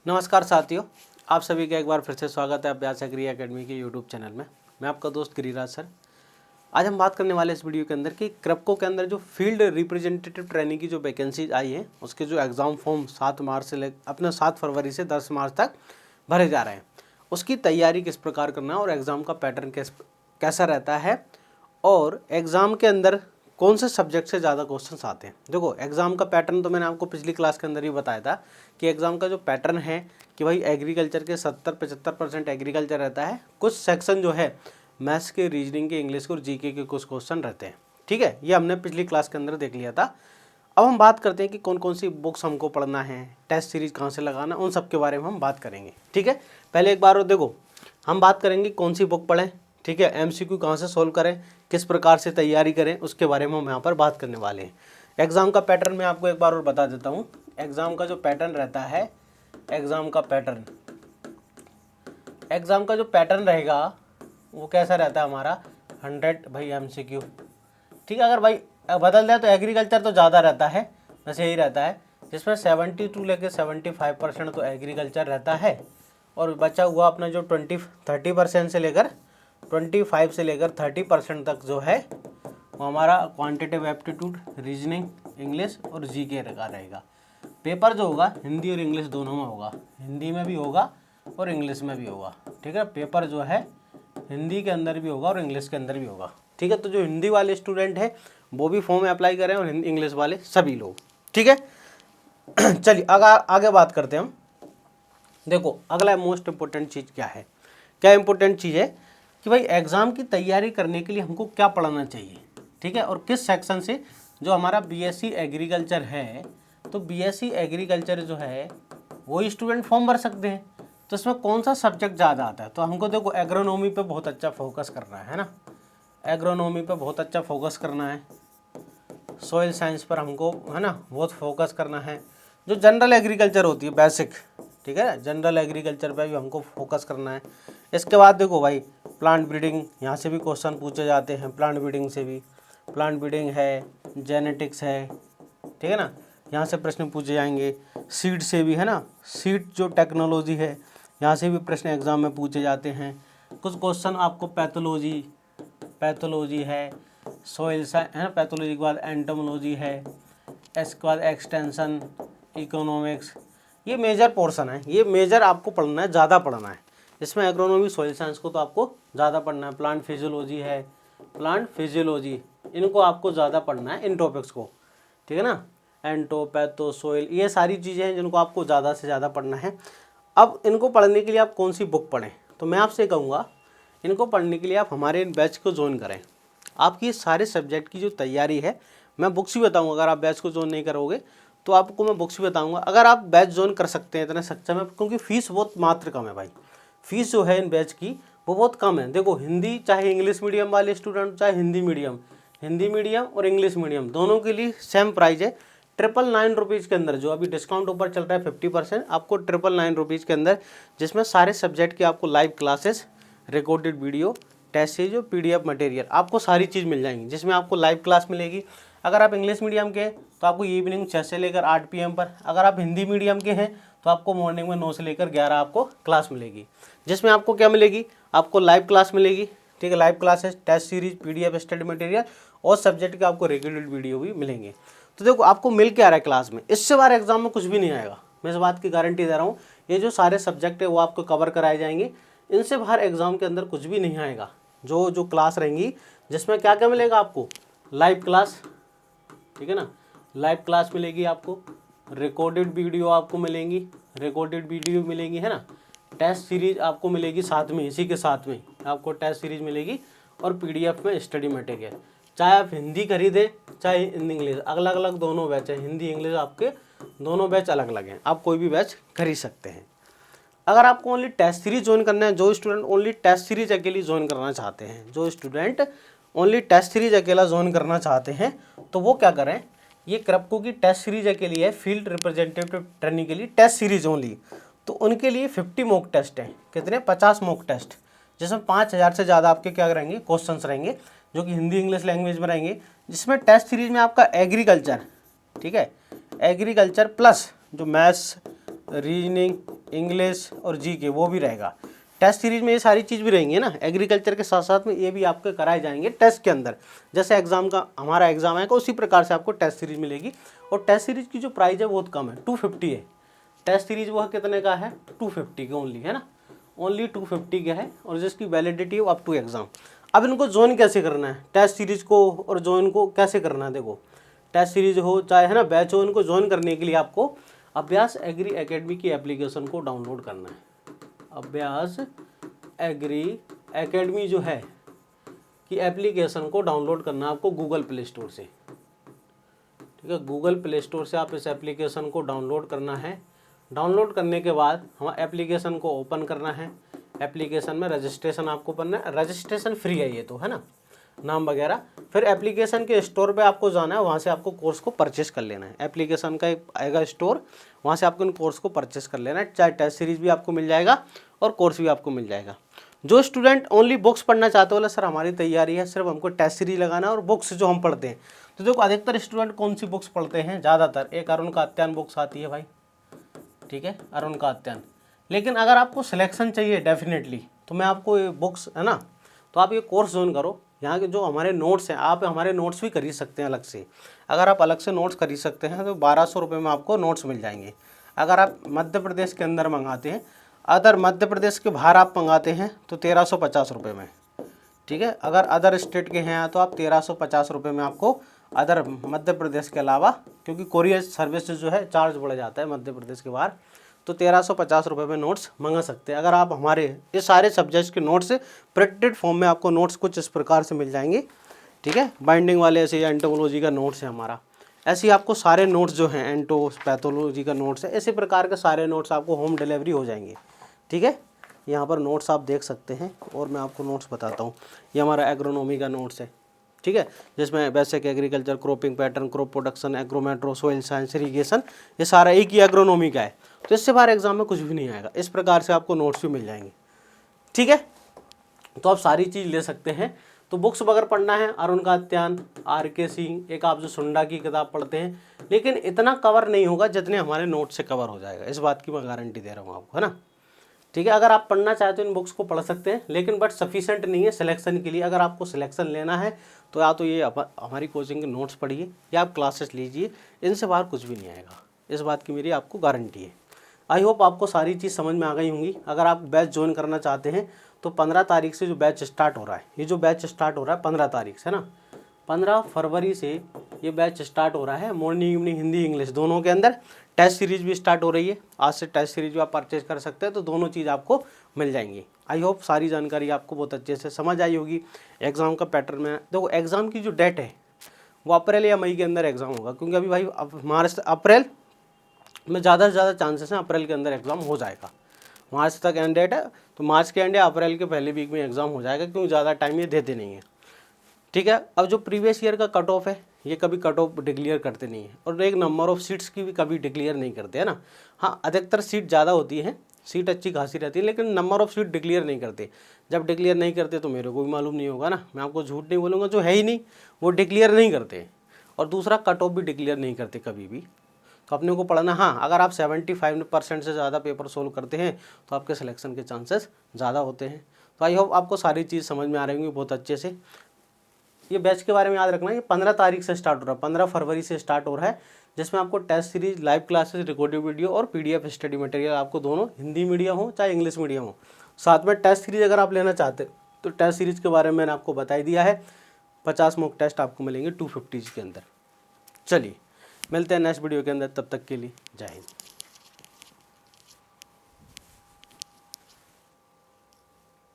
नमस्कार साथियों, आप सभी का एक बार फिर से स्वागत है अभ्यास एग्री एकेडमी के यूट्यूब चैनल में। मैं आपका दोस्त गिरिराज सर। आज हम बात करने वाले इस वीडियो के अंदर कि क्रेप्को के अंदर जो फील्ड रिप्रेजेंटेटिव ट्रेनिंग की जो वैकेंसीज आई हैं उसके जो एग्ज़ाम फॉर्म 7 फरवरी से 10 मार्च तक भरे जा रहे हैं, उसकी तैयारी किस प्रकार करना है और एग्ज़ाम का पैटर्न कैसा रहता है और एग्ज़ाम के अंदर कौन से सब्जेक्ट से ज़्यादा क्वेश्चंस आते हैं। देखो, एग्ज़ाम का पैटर्न तो मैंने आपको पिछली क्लास के अंदर ही बताया था कि एग्ज़ाम का जो पैटर्न है कि भाई एग्रीकल्चर के 70-75% एग्रीकल्चर रहता है, कुछ सेक्शन जो है मैथ्स के, रीजनिंग के, इंग्लिश के और जीके के कुछ क्वेश्चन रहते हैं। ठीक है, ये हमने पिछली क्लास के अंदर देख लिया था। अब हम बात करते हैं कि कौन कौन सी बुक्स हमको पढ़ना है, टेस्ट सीरीज कहाँ से लगाना, उन सब के बारे में हम बात करेंगे। ठीक है, पहले एक बार देखो, हम बात करेंगे कौन सी बुक पढ़ें, ठीक है, एमसीक्यू कहाँ से सोल्व करें, किस प्रकार से तैयारी करें, उसके बारे में हम यहाँ पर बात करने वाले हैं। एग्ज़ाम का पैटर्न मैं आपको एक बार और बता देता हूँ। एग्ज़ाम का जो पैटर्न रहता है, एग्ज़ाम का जो पैटर्न रहेगा वो कैसा रहता है हमारा 100 भाई एमसीक्यू। ठीक है, अगर भाई बदल दिया तो एग्रीकल्चर तो ज़्यादा रहता है, वैसे यही रहता है, जिसमें 72 लेके 75% तो एग्रीकल्चर रहता है और बचा हुआ अपना जो 30% से लेकर 25 से लेकर 30% तक जो है वो हमारा क्वांटिटेटिव एप्टीट्यूड, रीजनिंग, इंग्लिश और जीके का रहेगा। पेपर जो होगा हिंदी और इंग्लिश दोनों में होगा, हिंदी में भी होगा और इंग्लिश में भी होगा। ठीक है, पेपर जो है हिंदी के अंदर भी होगा और इंग्लिश के अंदर भी होगा। ठीक है, तो जो हिंदी वाले स्टूडेंट है वो भी फॉर्म अप्लाई करें और इंग्लिश वाले सभी लोग। ठीक है, चलिए आगे बात करते हैं हम। देखो, अगला मोस्ट इम्पोर्टेंट चीज़ क्या है, क्या इम्पोर्टेंट चीज़ है कि भाई एग्ज़ाम की तैयारी करने के लिए हमको क्या पढ़ना चाहिए। ठीक है, और किस सेक्शन से, जो हमारा बीएससी एग्रीकल्चर है तो बीएससी एग्रीकल्चर जो है वही स्टूडेंट फॉर्म भर सकते हैं। तो इसमें कौन सा सब्जेक्ट ज़्यादा आता है, तो हमको देखो एग्रोनॉमी पे बहुत अच्छा फोकस करना है ना, एग्रोनॉमी पे बहुत अच्छा फोकस करना है, सॉइल साइंस पर हमको है ना बहुत फोकस करना है। जो जनरल एग्रीकल्चर होती है बेसिक, ठीक है, जनरल एग्रीकल्चर पे भी हमको फोकस करना है। इसके बाद देखो भाई प्लांट ब्रीडिंग, यहाँ से भी क्वेश्चन पूछे जाते हैं, प्लांट ब्रीडिंग से भी, प्लांट ब्रीडिंग है, जेनेटिक्स है, ठीक है ना, यहाँ से प्रश्न पूछे जाएंगे। सीड से भी है ना, सीड जो टेक्नोलॉजी है यहाँ से भी प्रश्न एग्जाम में पूछे जाते हैं। कुछ क्वेश्चन आपको पैथोलॉजी है, सॉइल साइंस है ना, पैथोलॉजी के बाद एंटोमोलॉजी है, इसके बाद एक्सटेंशन, इकोनॉमिक्स, ये मेजर पोर्शन है, ये मेजर आपको पढ़ना है, ज़्यादा पढ़ना है। इसमें एग्रोनॉमी, सॉइल साइंस को तो आपको ज़्यादा पढ़ना है। प्लांट फिजियोलॉजी इनको आपको ज़्यादा पढ़ना है, इन टॉपिक्स को। ठीक है ना, एंटो, पैथो, सॉइल, ये सारी चीज़ें हैं जिनको आपको ज़्यादा से ज़्यादा पढ़ना है। अब इनको पढ़ने के लिए आप कौन सी बुक पढ़ें, तो मैं आपसे कहूँगा इनको पढ़ने के लिए आप हमारे इन बैच को ज्वाइन करें। आपकी सारे सब्जेक्ट की जो तैयारी है मैं बुक्स भी बताऊँगा। अगर आप बैच को ज्वाइन नहीं करोगे तो आपको मैं बुक्स भी बताऊँगा। अगर आप बैच ज्वाइन कर सकते हैं इतने सक्षम है, क्योंकि फ़ीस बहुत मात्र कम है भाई, फ़ीस जो है इन बैच की वो बहुत कम है। देखो, हिंदी चाहे इंग्लिश मीडियम वाले स्टूडेंट, चाहे हिंदी मीडियम और इंग्लिश मीडियम दोनों के लिए सेम प्राइस है। 999 रुपीज़ के अंदर, जो अभी डिस्काउंट ऊपर चल रहा है 50%, आपको 999 रुपीज़ के अंदर, जिसमें सारे सब्जेक्ट के आपको live classes, recorded video, test series, PDF material, आपको सारी चीज़ मिल जाएंगी। जिसमें आपको लाइव क्लास मिलेगी। अगर आप इंग्लिश मीडियम के हैं तो आपको इवनिंग 6 से लेकर 8 PM पर, अगर आप हिंदी मीडियम के हैं तो आपको मॉर्निंग में 9 से लेकर 11 आपको क्लास मिलेगी। जिसमें आपको क्या मिलेगी, आपको लाइव क्लास मिलेगी। ठीक है, live classes, test series, PDF study material और सब्जेक्ट के आपको रेगुलर वीडियो भी मिलेंगे। तो देखो, आपको मिल के आ रहा है क्लास में, इससे बार एग्जाम में कुछ भी नहीं आएगा, मैं इस बात की गारंटी दे रहा हूँ। ये जो सारे सब्जेक्ट है वो आपको कवर कराए जाएंगे, इनसे बाहर एग्जाम के अंदर कुछ भी नहीं आएगा। जो क्लास रहेंगी जिसमें क्या क्या मिलेगा आपको, लाइव क्लास, ठीक है ना, लाइव क्लास मिलेगी आपको, रिकॉर्डेड वीडियो आपको मिलेंगी, है ना, टेस्ट सीरीज आपको मिलेगी साथ में, इसी के साथ में आपको टेस्ट सीरीज मिलेगी और PDF में स्टडी मटेरियल। चाहे आप हिंदी खरीदें चाहे इंग्लिश, अलग अलग दोनों बैच है, हिंदी इंग्लिश आपके दोनों बैच अलग अलग हैं, आप कोई भी बैच खरीद सकते हैं। अगर आपको ओनली टेस्ट सीरीज ज्वाइन करना है, जो स्टूडेंट ओनली टेस्ट सीरीज अकेली ज्वाइन करना चाहते हैं, तो वो क्या करें, ये क्रेप्को की टेस्ट सीरीज अकेली है, फील्ड रिप्रेजेंटेटिव ट्रेनिंग के लिए टेस्ट सीरीज ओनली। तो उनके लिए 50 मॉक टेस्ट हैं, कितने, 50 मॉक टेस्ट, जिसमें 5000 से ज़्यादा आपके क्या रहेंगे, क्वेश्चंस रहेंगे, जो कि हिंदी इंग्लिश लैंग्वेज में रहेंगे। जिसमें टेस्ट सीरीज में आपका एग्रीकल्चर, ठीक है, एग्रीकल्चर प्लस जो मैथ्स, रीजनिंग, इंग्लिश और जीके वो भी रहेगा। टेस्ट सीरीज में ये सारी चीज़ भी रहेंगी ना, एग्रीकल्चर के साथ साथ में ये भी आपके कराए जाएंगे टेस्ट के अंदर। जैसे एग्जाम का हमारा एग्जाम है उसी प्रकार से आपको टेस्ट सीरीज मिलेगी। और टेस्ट सीरीज की जो प्राइस है बहुत कम है, 250 है। टेस्ट सीरीज वो कितने का है, 250 का ओनली है ना, ओनली 250 का है। और जिसकी वैलिडिटी हो अप टू एग्जाम। अब इनको ज्वाइन कैसे करना है, टेस्ट सीरीज को और ज्वाइन को कैसे करना है, देखो टेस्ट सीरीज हो चाहे है ना बैच हो, इनको ज्वाइन करने के लिए आपको अभ्यास एग्री एकेडमी की एप्लीकेशन को डाउनलोड करना है। अभ्यास एग्री एकेडमी जो है कि एप्लीकेशन को डाउनलोड करना है आपको गूगल प्ले स्टोर से। ठीक है, गूगल प्ले स्टोर से आप इस एप्लीकेशन को डाउनलोड करना है। डाउनलोड करने के बाद हम एप्लीकेशन को ओपन करना है। एप्लीकेशन में रजिस्ट्रेशन आपको करना है, रजिस्ट्रेशन फ्री है ये तो है ना, नाम वगैरह। फिर एप्लीकेशन के स्टोर पे आपको जाना है, वहाँ से आपको कोर्स को परचेस कर लेना है। एप्लीकेशन का एक आएगा स्टोर, वहाँ से आपको इन कोर्स को परचेस कर लेना है। चाहे टेस्ट सीरीज भी आपको मिल जाएगा और कोर्स भी आपको मिल जाएगा। जो स्टूडेंट ओनली बुक्स पढ़ना चाहते हो, बोला सर हमारी तैयारी है सिर्फ हमको टेस्ट सीरीज लगाना है और बुक्स जो हम पढ़ते हैं, तो देखो अधिकतर स्टूडेंट कौन सी बुक्स पढ़ते हैं, ज़्यादातर एक अरुण कात्यायन बुक्स आती है भाई, ठीक है, अरुण कात्यायन। लेकिन अगर आपको सिलेक्शन चाहिए डेफिनेटली, तो मैं आपको ये बुक्स है ना, तो आप ये कोर्स ज्वाइन करो। यहाँ के जो हमारे नोट्स हैं, आप हमारे नोट्स भी खरीद सकते हैं अलग से। अगर आप अलग से नोट्स खरीद सकते हैं तो 1200 रुपये में आपको नोट्स मिल जाएंगे। अगर आप मध्य प्रदेश के अंदर मंगाते हैं, अदर मध्य प्रदेश के बाहर आप मंगाते हैं तो 1350 रुपये में, ठीक है। अगर अदर स्टेट के हैं तो आप 1350 रुपये में आपको अदर मध्य प्रदेश के अलावा, क्योंकि कोरियर सर्विस जो है चार्ज बढ़ जाता है मध्य प्रदेश के बाहर, तो 1350 रुपये में नोट्स मंगा सकते हैं। अगर आप हमारे ये सारे सब्जेक्ट्स के नोट्स प्रिंटेड फॉर्म में आपको नोट्स कुछ इस प्रकार से मिल जाएंगे, ठीक है। बाइंडिंग वाले ऐसे एंटोमोलॉजी का नोट्स है हमारा, ऐसे ही आपको सारे नोट्स जो हैं, एंटो पैथोलॉजी का नोट्स है, ऐसे प्रकार के सारे नोट्स आपको होम डिलीवरी हो जाएंगे, ठीक है। यहाँ पर नोट्स आप देख सकते हैं और मैं आपको नोट्स बताता हूँ। ये हमारा एग्रोनॉमी का नोट्स है, ठीक है, जिसमें basic agriculture, cropping pattern, crop production, agrometeorology, soil science, irrigation, ये सारा एक ही एग्रोनॉमी का है। तो इससे बाहर एग्जाम में कुछ भी नहीं आएगा। इस प्रकार से आपको नोट्स भी मिल जाएंगे, ठीक है। तो आप सारी चीज़ ले सकते हैं। तो बुक्स अगर पढ़ना है, अरुण कात्यायन, RK सिंह, एक आप जो सुंडा की किताब पढ़ते हैं, लेकिन इतना कवर नहीं होगा जितने हमारे नोट से कवर हो जाएगा, इस बात की मैं गारंटी दे रहा हूँ आपको, है ना, ठीक है। अगर आप पढ़ना चाहते हो इन बुक्स को पढ़ सकते हैं, लेकिन बट सफिशेंट नहीं है सिलेक्शन के लिए। अगर आपको सिलेक्शन लेना है तो या तो ये हमारी कोचिंग के नोट्स पढ़िए या आप क्लासेस लीजिए, इनसे बाहर कुछ भी नहीं आएगा, इस बात की मेरी आपको गारंटी है। आई होप आपको सारी चीज़ समझ में आ गई होंगी। अगर आप बैच ज्वाइन करना चाहते हैं तो 15 तारीख से जो बैच स्टार्ट हो रहा है, ये जो बैच स्टार्ट हो रहा है 15 तारीख से, है ना, 15 फरवरी से ये बैच स्टार्ट हो रहा है। मॉर्निंग इवनिंग हिंदी इंग्लिश दोनों के अंदर टेस्ट सीरीज भी स्टार्ट हो रही है। आज से टेस्ट सीरीज भी आप परचेज कर सकते हैं, तो दोनों चीज़ आपको मिल जाएंगी। आई होप सारी जानकारी आपको बहुत अच्छे से समझ आई होगी। एग्ज़ाम का पैटर्न में देखो, एग्ज़ाम की जो डेट है वो अप्रैल या मई के अंदर एग्ज़ाम होगा, क्योंकि अभी भाई मार्च अप्रैल में ज़्यादा से ज़्यादा चांसेस हैं अप्रैल के अंदर एग्ज़ाम हो जाएगा। मार्च तक एंड डेट है, तो मार्च के एंड या अप्रैल के पहले वीक में एग्ज़ाम हो जाएगा, क्योंकि ज़्यादा टाइम ये देते नहीं है, ठीक है। अब जो प्रीवियस ईयर का कट ऑफ है, ये कभी कट ऑफ डिक्लेयर करते नहीं है, और एक नंबर ऑफ सीट्स की भी कभी डिक्लेयर नहीं करते, है ना। हाँ, अधिकतर सीट ज़्यादा होती है, सीट अच्छी खासी रहती है, लेकिन नंबर ऑफ सीट डिक्लेयर नहीं करते। जब डिक्लेयर नहीं करते तो मेरे को भी मालूम नहीं होगा ना, मैं आपको झूठ नहीं बोलूँगा, जो है ही नहीं वो डिक्लेयर नहीं करते। और दूसरा, कट ऑफ भी डिक्लेयर नहीं करते कभी भी। तो अपने को पढ़ना, हाँ, अगर आप 75% से ज़्यादा पेपर सोल्व करते हैं तो आपके सिलेक्शन के चांसेस ज़्यादा होते हैं। तो आई होप आपको सारी चीज़ समझ में आ रही होंगी बहुत अच्छे से। ये बैच के बारे में याद रखना, ये 15 तारीख से स्टार्ट हो रहा है, 15 फरवरी से स्टार्ट हो रहा है, जिसमें आपको test series, live classes, recorded video और PDF स्टडी मटेरियल आपको दोनों, हिंदी मीडियम हो चाहे इंग्लिश मीडियम हो। साथ में टेस्ट सीरीज अगर आप लेना चाहते तो टेस्ट सीरीज के बारे में मैंने आपको बता ही दिया है। 50 मॉक टेस्ट आपको मिलेंगे 250 के अंदर। चलिए मिलते हैं नेक्स्ट वीडियो के अंदर, तब तक के लिए जय हिंद।